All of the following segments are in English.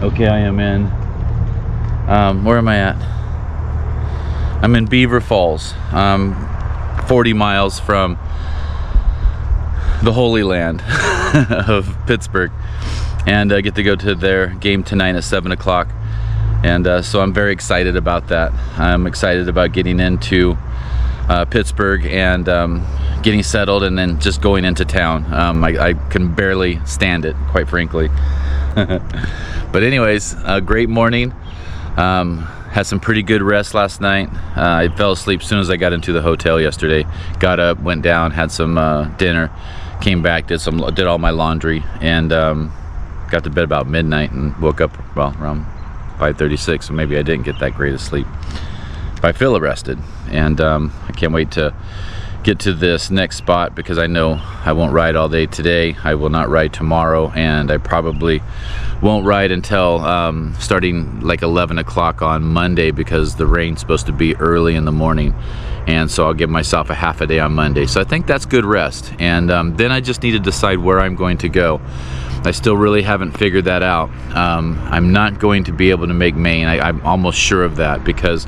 Okay, I am in, where am I at? I'm in Beaver Falls, 40 miles from the Holy Land of Pittsburgh, and I get to go to their game tonight at 7 o'clock, and so I'm very excited about that. I'm excited about getting into Pittsburgh and getting settled and then just going into town. I can barely stand it, quite frankly. But anyways, a great morning. Had some pretty good rest last night. I fell asleep as soon as I got into the hotel yesterday. Got up, went down, had some dinner, came back, did all my laundry, and got to bed about midnight and woke up, well, around 5:36, so maybe I didn't get that great of sleep. But I feel arrested, and I can't wait to get to this next spot because I know I won't ride all day today. I will not ride tomorrow, and I probably won't ride until starting like 11 o'clock on Monday because the rain's supposed to be early in the morning, and so I'll give myself a half a day on Monday. So I think that's good rest, and then I just need to decide where I'm going to go. I still really haven't figured that out. I'm not going to be able to make Maine. I'm almost sure of that because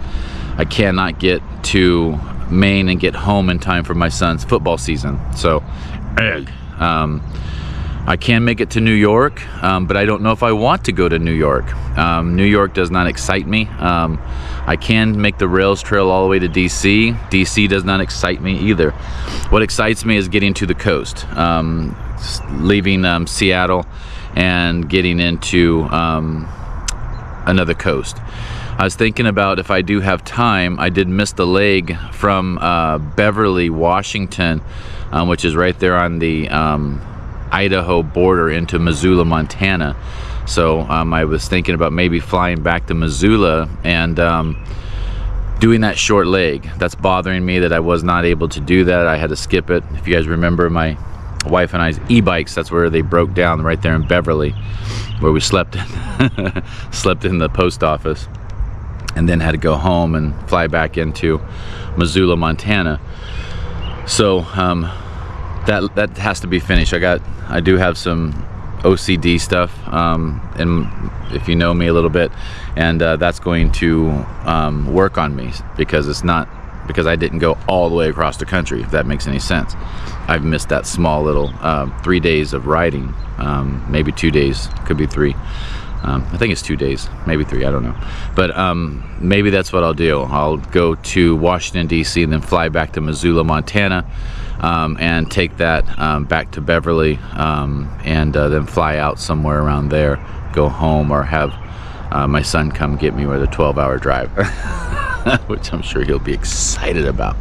I cannot get to Maine and get home in time for my son's football season. So I can make it to New York, but I don't know if I want to go to New York. New York does not excite me. I can make the Rails Trail all the way to DC. DC does not excite me either. What excites me is getting to the coast, leaving Seattle and getting into another coast. I was thinking about if I do have time. I did miss the leg from Beverly, Washington, which is right there on the Idaho border into Missoula, Montana. So I was thinking about maybe flying back to Missoula and doing that short leg. That's bothering me that I was not able to do that. I had to skip it. If you guys remember my wife and I's e-bikes, that's where they broke down, right there in Beverly, where we slept in the post office, and then had to go home and fly back into Missoula, Montana. So that has to be finished. I do have some OCD stuff, and if you know me a little bit, and that's going to work on me because I didn't go all the way across the country, if that makes any sense. I've missed that small little 3 days of riding, maybe 2 days, could be 3. I think it's 2 days, maybe 3, I don't know. But maybe that's what I'll do. I'll go to Washington, D.C., and then fly back to Missoula, Montana, and take that back to Beverly, and then fly out somewhere around there, go home, or have my son come get me with a 12-hour drive, which I'm sure he'll be excited about.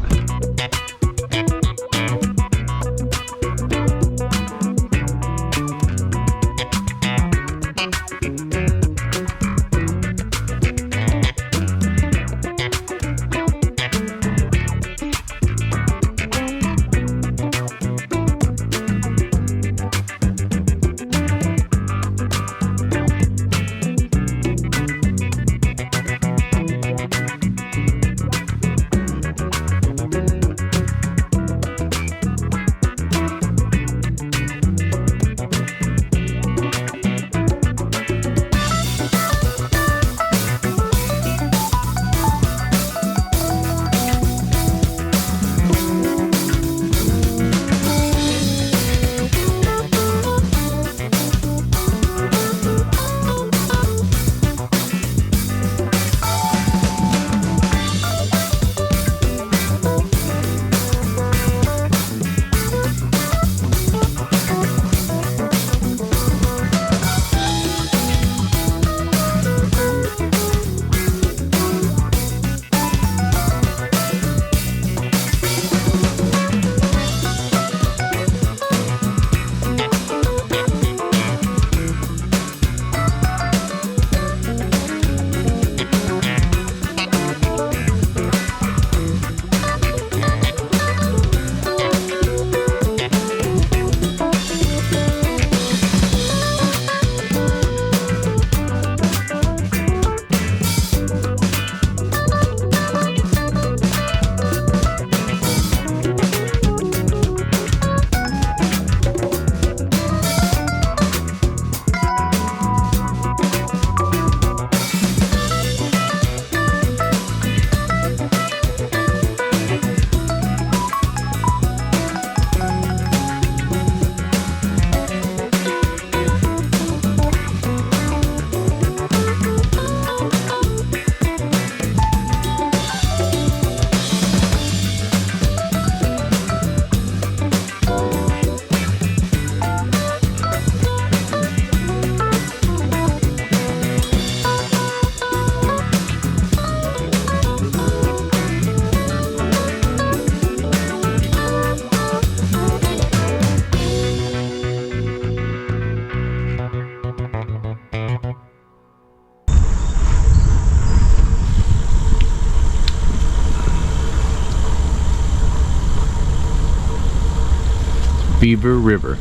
Beaver River.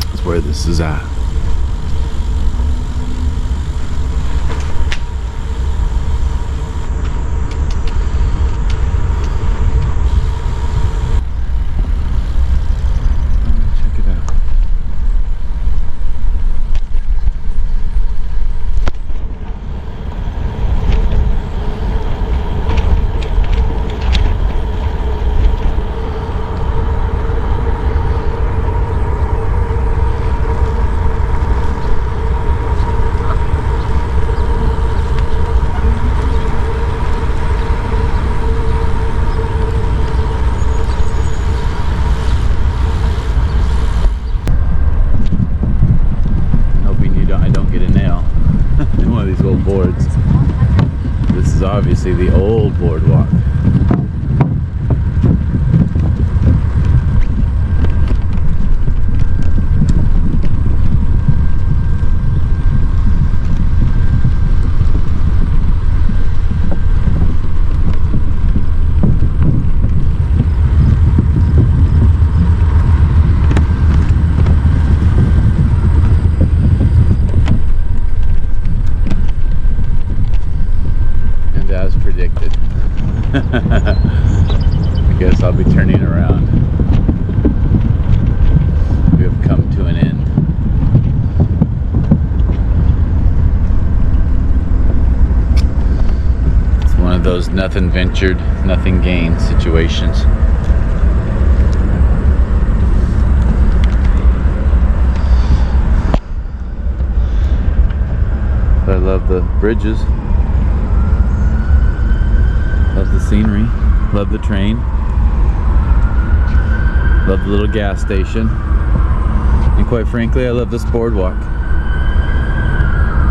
That's where this is at. Check it out. Boards. This is obviously the old boardwalk. As predicted. I guess I'll be turning around. We have come to an end. It's one of those nothing ventured, nothing gained situations. But I love the bridges. Love the scenery, love the train, love the little gas station, and quite frankly, I love this boardwalk.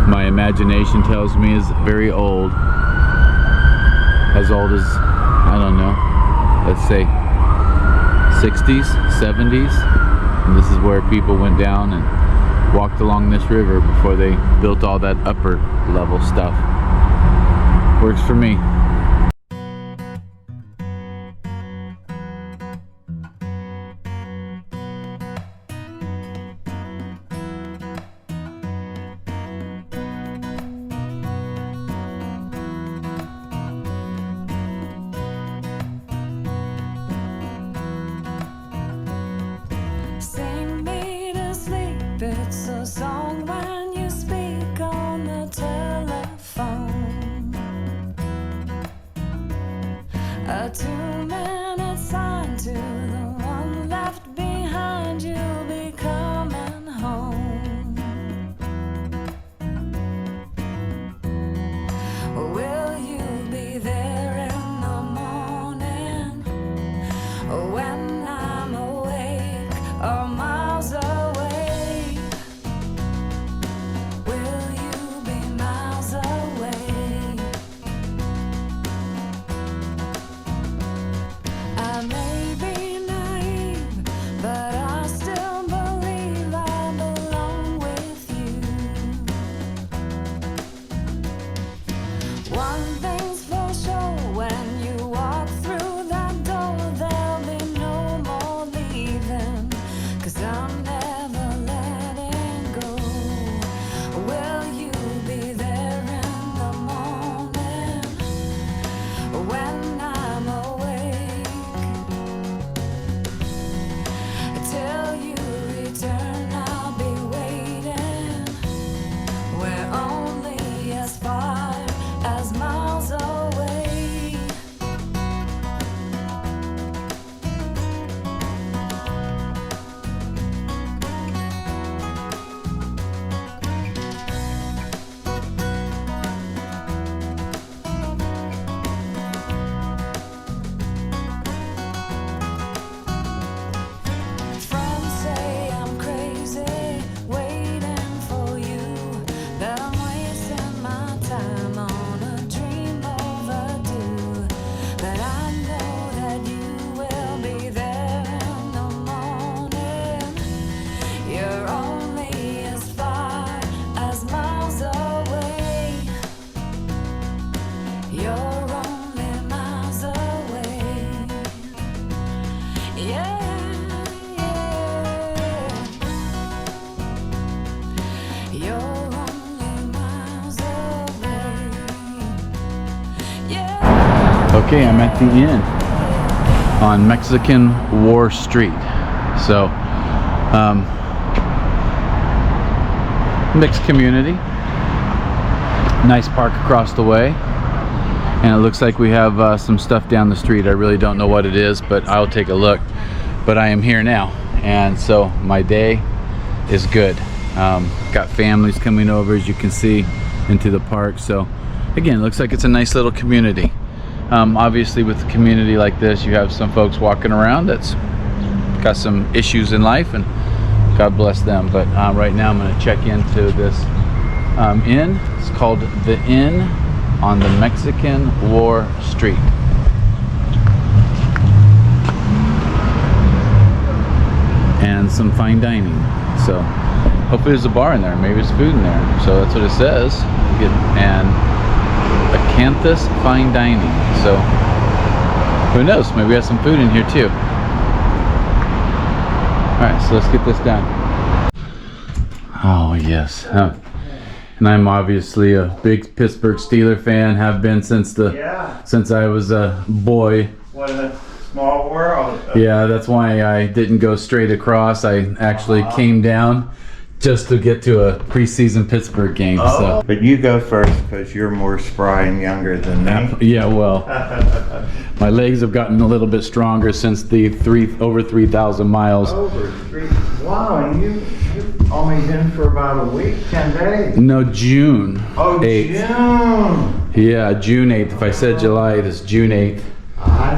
My imagination tells me is very old, as old as, I don't know, let's say 60s, 70s, and this is where people went down and walked along this river before they built all that upper level stuff. Works for me. It's a song when you speak on the telephone. Okay, I'm at the inn on Mexican War Street. So, mixed community. Nice park across the way. And it looks like we have some stuff down the street. I really don't know what it is, but I'll take a look. But I am here now, and so my day is good. Got families coming over, as you can see, into the park. So again, it looks like it's a nice little community. Obviously with a community like this, you have some folks walking around that's got some issues in life, and God bless them. But right now I'm going to check into this inn. It's called The Inn on the Mexican War Street. And some fine dining. So hopefully there's a bar in there. Maybe there's food in there. So that's what it says. And Acanthus Fine Dining. So who knows? Maybe we have some food in here too. Alright, so let's get this done. Oh yes. And I'm obviously a big Pittsburgh Steelers fan. Have been since I was a boy. What a small world. Yeah, that's why I didn't go straight across. I actually came down just to get to a preseason Pittsburgh game. So. But you go first because you're more spry and younger than me. Yeah, well, my legs have gotten a little bit stronger since the over 3,000 miles. Over 3. Wow, and you've only been for about a week, 10 days. No, June 8th. June. Yeah, June 8th. If I said July, it is June 8th.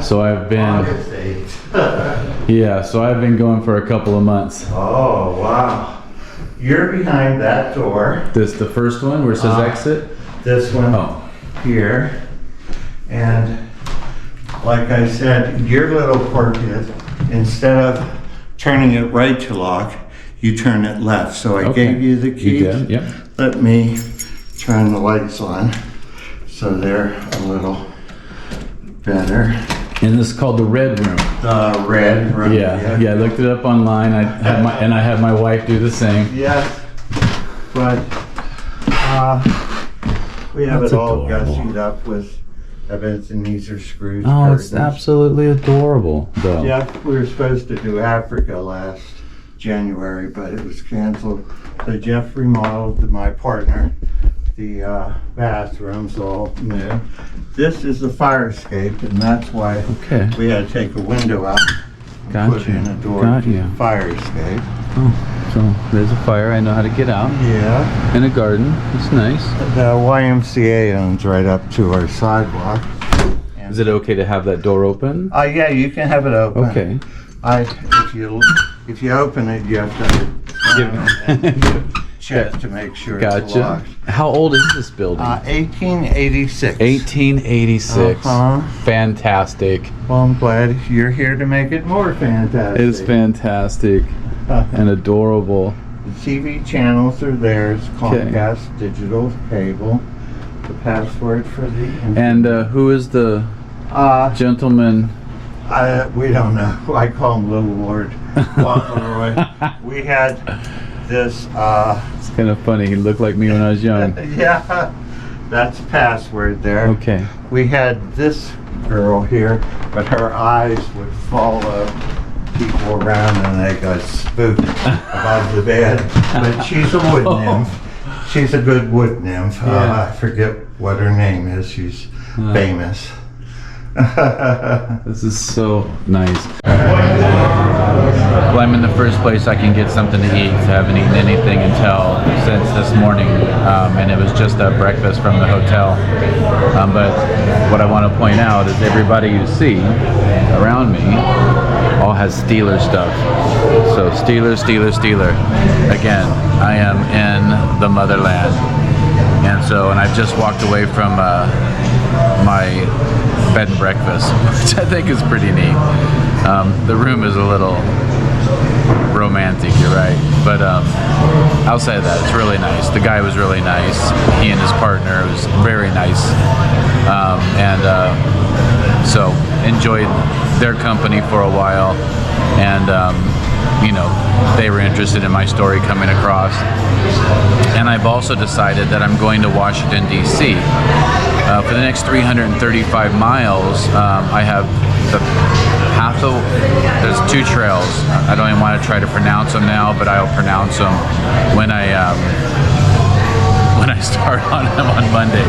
So I've been. August 8th. Yeah, so I've been going for a couple of months. Oh, wow. You're behind that door. This the first one where it says exit? This one here. And like I said, your little quirk is instead of turning it right to lock, you turn it left. So I gave you the keys. You did, yep. Let me turn the lights on so they're a little better. And this is called the Red Room. The Red Room. Yeah, I looked it up online. I had my wife do the same. Yes, but we have That's it all adorable. gussied up with Ebenezer screws. Oh, curtains. it's absolutely adorable, though. Yeah, we were supposed to do Africa last January, but it was canceled. So Jeff remodeled, my partner, the bathrooms all new. This is the fire escape, and that's why we had to take a window out and put in a door to the fire escape. Oh, so there's a fire. I know how to get out. Yeah. And a garden. It's nice. The YMCA owns right up to our sidewalk. Is it okay to have that door open? Yeah, you can have it open. Okay. If you open it, you have to check to make sure it's locked. How old is this building? 1886. 1886. Fantastic. Well, I'm glad you're here to make it more fantastic. It is fantastic and adorable. The TV channels are there. It's Comcast digital cable. The password for the internet. And who is the gentleman? We don't know. I call him Little Lord Fauntleroy. We had this. It's kind of funny. He looked like me when I was young. Yeah, that's password there. Okay. We had this girl here, but her eyes would follow people around and they got spooked above the bed. But she's a wood nymph. She's a good wood nymph. I forget what her name is. She's famous. This is so nice. Well, I'm in the first place I can get something to eat. I haven't eaten anything since this morning, and it was just a breakfast from the hotel. But what I want to point out is everybody you see around me all has Steeler stuff. So Steeler. Again, I am in the motherland. And I've just walked away from my bed and breakfast, which I think is pretty neat. The room is a little romantic, you're right, but outside of that, it's really nice. The guy was really nice. He and his partner was very nice, so enjoyed their company for a while, and you know, they were interested in my story coming across. And I've also decided that I'm going to Washington, D.C. For the next 335 miles. I have there's 2 trails. I don't even want to try to pronounce them now, but I'll pronounce them when I start on them on Monday.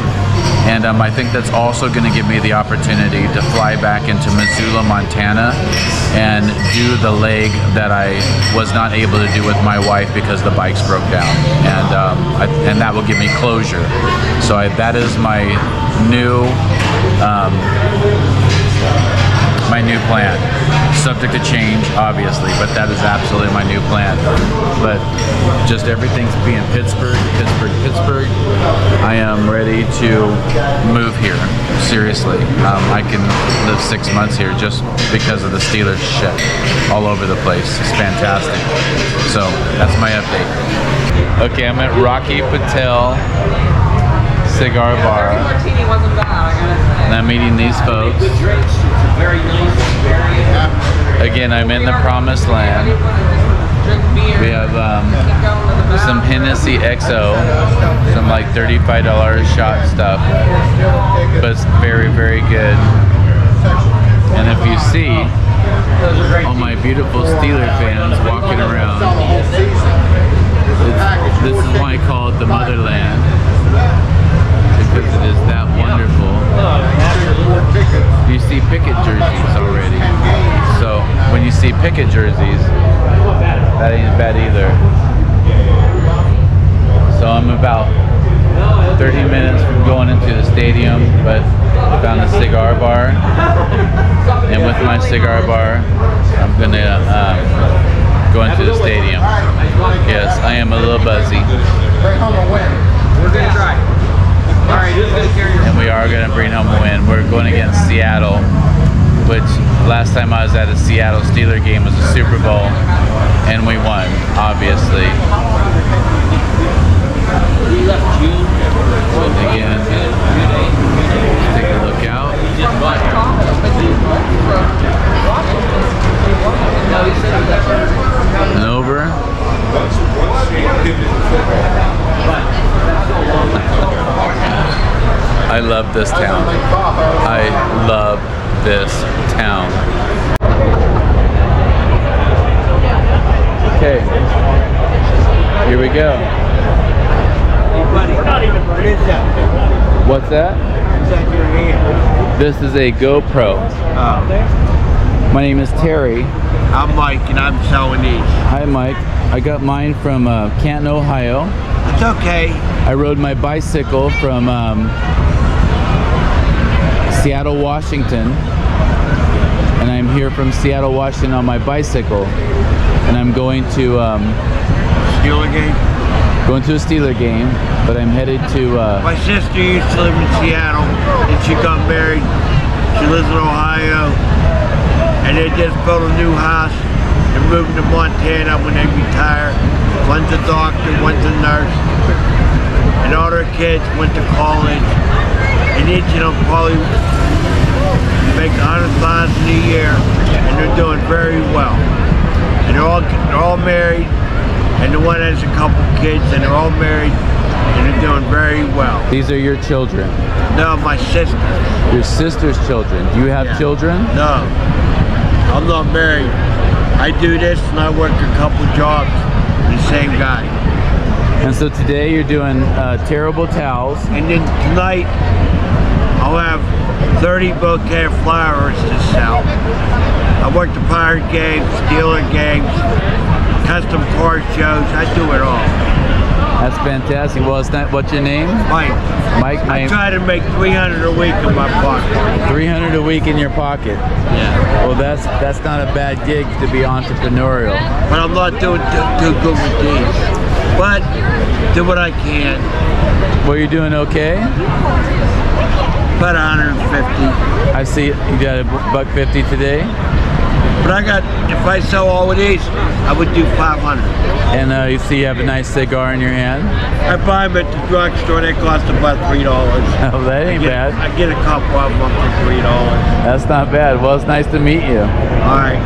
And I think that's also going to give me the opportunity to fly back into Missoula, Montana, and do the leg that I was not able to do with my wife because the bikes broke down, and that will give me closure. So that is my new plan. Subject to change, obviously, but that is absolutely my new plan. But just everything's being Pittsburgh. I am ready to move here. Seriously, I can live 6 months here just because of the Steelers shit all over the place. It's fantastic. So that's my update. Okay, I'm at Rocky Patel Cigar Bar, and I'm meeting these folks. Again, I'm in the promised land. We have some Hennessy XO, some like $35 shot stuff, but it's very, very good. And if you see all my beautiful Steeler fans walking around, this is why I call it the motherland, because it is that wonderful. You see Pickett jerseys already. So when you see Pickett jerseys, that ain't bad either. So I'm about 30 minutes from going into the stadium, but I found a cigar bar, and with my cigar bar, I'm gonna go into the stadium. Yes, I am a little buzzy. We're gonna try. And we are going to bring home a win. We're going against Seattle, which last time I was at a Seattle Steeler game was a Super Bowl, and we won, obviously. And again, take a look out. And over. I love this town. I love this town. Okay, here we go. What is that? What's that? Is that your hand? This is a GoPro. My name is Terry. I'm Mike, and I'm selling these. Hi, Mike. I got mine from Canton, Ohio. It's okay. I rode my bicycle from Seattle, Washington, and I'm here from Seattle, Washington on my bicycle, and I'm going to Steeler game? a Steeler game, but I'm headed to My sister used to live in Seattle, and she got married. She lives in Ohio, and they just built a new house and moved to Montana when they retire. One's a doctor, one's a nurse, and all their kids went to college, and each of them probably make $100,000 a year, and they're doing very well. And they're all married, and the one has a couple kids, and they're all married, and they're doing very well. These are your children. No, my sister. Your sister's children. Do you have children? No, I'm not married. I do this, and I work a couple jobs. The same guy. And so today you're doing terrible towels. And then tonight, I'll have 30 bouquet of flowers to sell. I work the Pirate games, Steeler games, custom car shows. I do it all. That's fantastic. Well, it's not. What's your name? Mike. Mike. I try to make 300 a week in my pocket. 300 a week in your pocket. Yeah. Well, that's not a bad gig to be entrepreneurial. But I'm not doing too good with these. But do what I can. Well, you're doing okay. About 150. I see you got a $1.50 today. But I got, if I sell all of these, I would do 500. And you see you have a nice cigar in your hand. I buy them at the drugstore. They cost about $3. Oh, that ain't bad. I get a couple of them for $3. That's not bad. Well, it's nice to meet you. All right.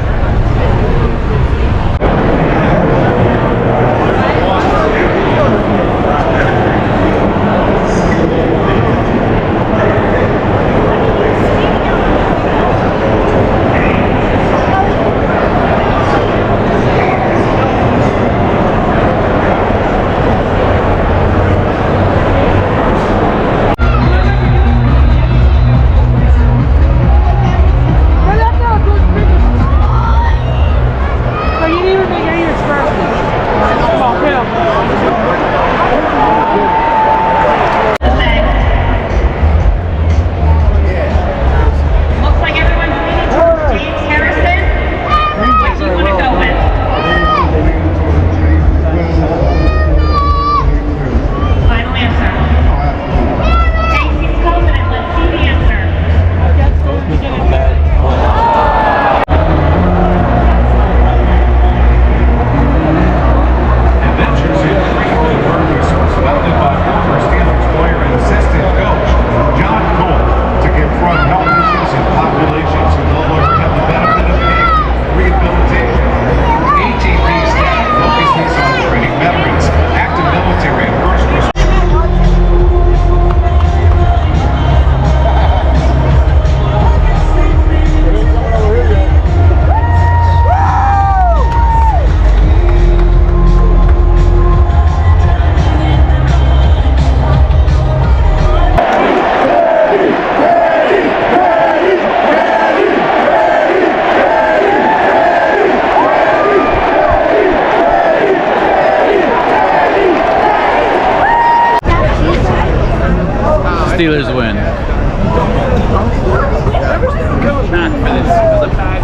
Steelers win.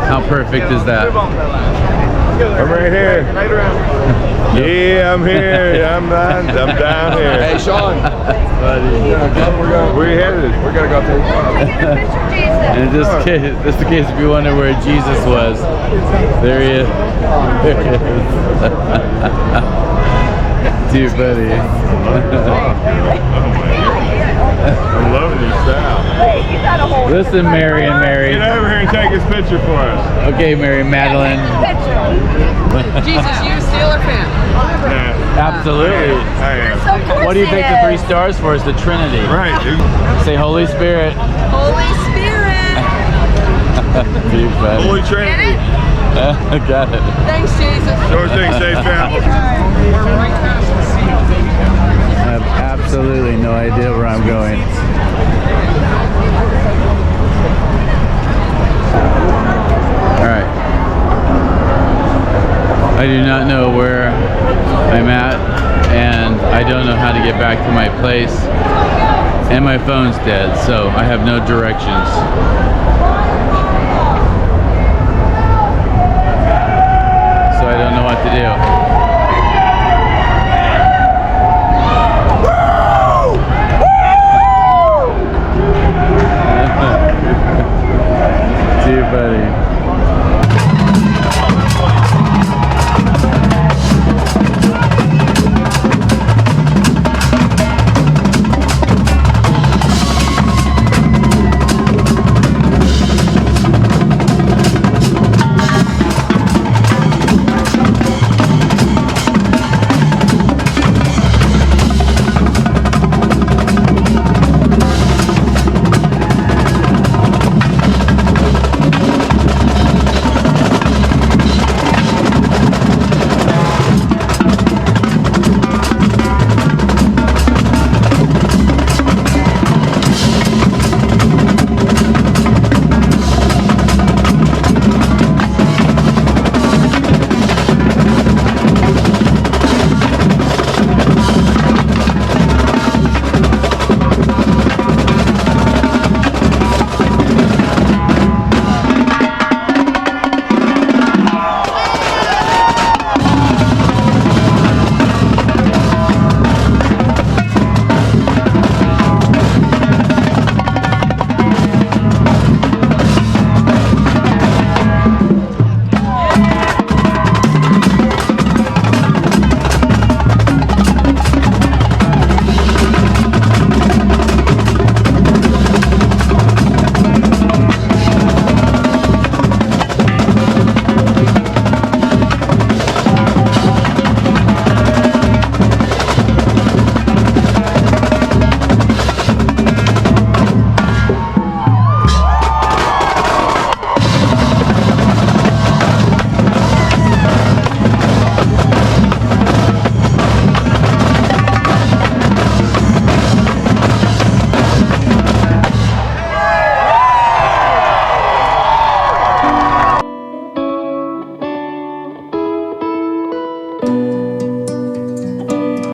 How perfect is that? I'm right here. Yeah, I'm here. I'm down here. Hey, Sean. Where you headed? We're gonna go through. And just in case if you wonder where Jesus was, there he is. There he is. Too funny. I'm loving your style. Listen, Mary and Mary. Get over here and take this picture for us. Okay, Mary Magdalene. Jesus, you a Steeler fan? Yeah. Absolutely. I am. What do you think the 3 stars for is the Trinity? Right, dude. Say Holy Spirit. Holy Spirit. Too funny. Holy Trinity. Got it. Thanks, Jesus. Sure thing, safe travel. I have absolutely no idea where I'm going. Alright. I do not know where I'm at, and I don't know how to get back to my place. And my phone's dead, so I have no directions. So I don't know what to do.